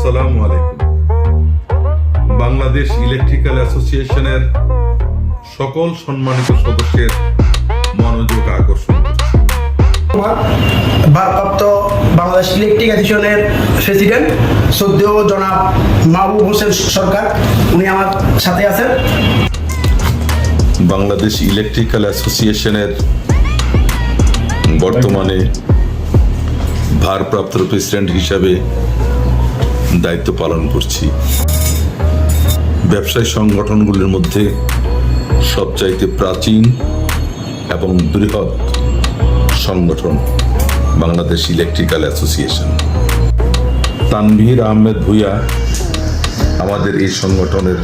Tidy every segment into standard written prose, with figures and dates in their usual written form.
আসসালামু আলাইকুম। বাংলাদেশ ইলেকট্রিক্যাল অ্যাসোসিয়েশনের সকল সম্মানিত সদস্যের মনোযোগ আকর্ষণ করছি। ভারপ্রাপ্ত বাংলাদেশ ইলেকট্রিক অ্যাসোসিয়েশনের প্রেসিডেন্ট শ্রদ্ধেয় জনাব মাহবুব হোসেন সরকার, উনি আমার সাথে আছেন। বাংলাদেশ ইলেকট্রিক্যাল অ্যাসোসিয়েশনের বর্তমানে ভারপ্রাপ্ত প্রেসিডেন্ট হিসাবে দায়িত্ব পালন করছি। ব্যবসায়ী সংগঠনগুলির মধ্যে সবচাইতে প্রাচীন এবং বৃহৎ সংগঠন বাংলাদেশ ইলেকট্রিক্যাল অ্যাসোসিয়েশন। তানভীর আহমেদ ভূঁইয়া আমাদের এই সংগঠনের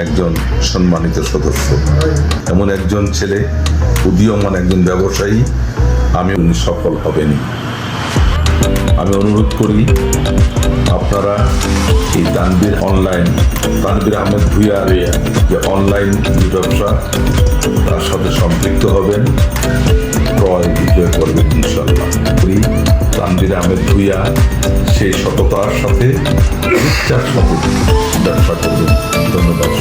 একজন সম্মানিত সদস্য। এমন একজন ছেলে, উদীয়মান একজন ব্যবসায়ী, উনি সফল হবেনি। আমি অনুরোধ করি আপনারা এই তানভীর আহমেদ ভূঁইয়ার যে অনলাইন ব্যবসা, তার সাথে সম্পৃক্ত হবেন, ক্রয় বিক্রয় করবেন ইনশাআল্লাহ। তানভীর আহমেদ ভূঁইয়া সেই সততার সাথে ইচ্ছার সাথে ব্যবসা করবেন। ধন্যবাদ।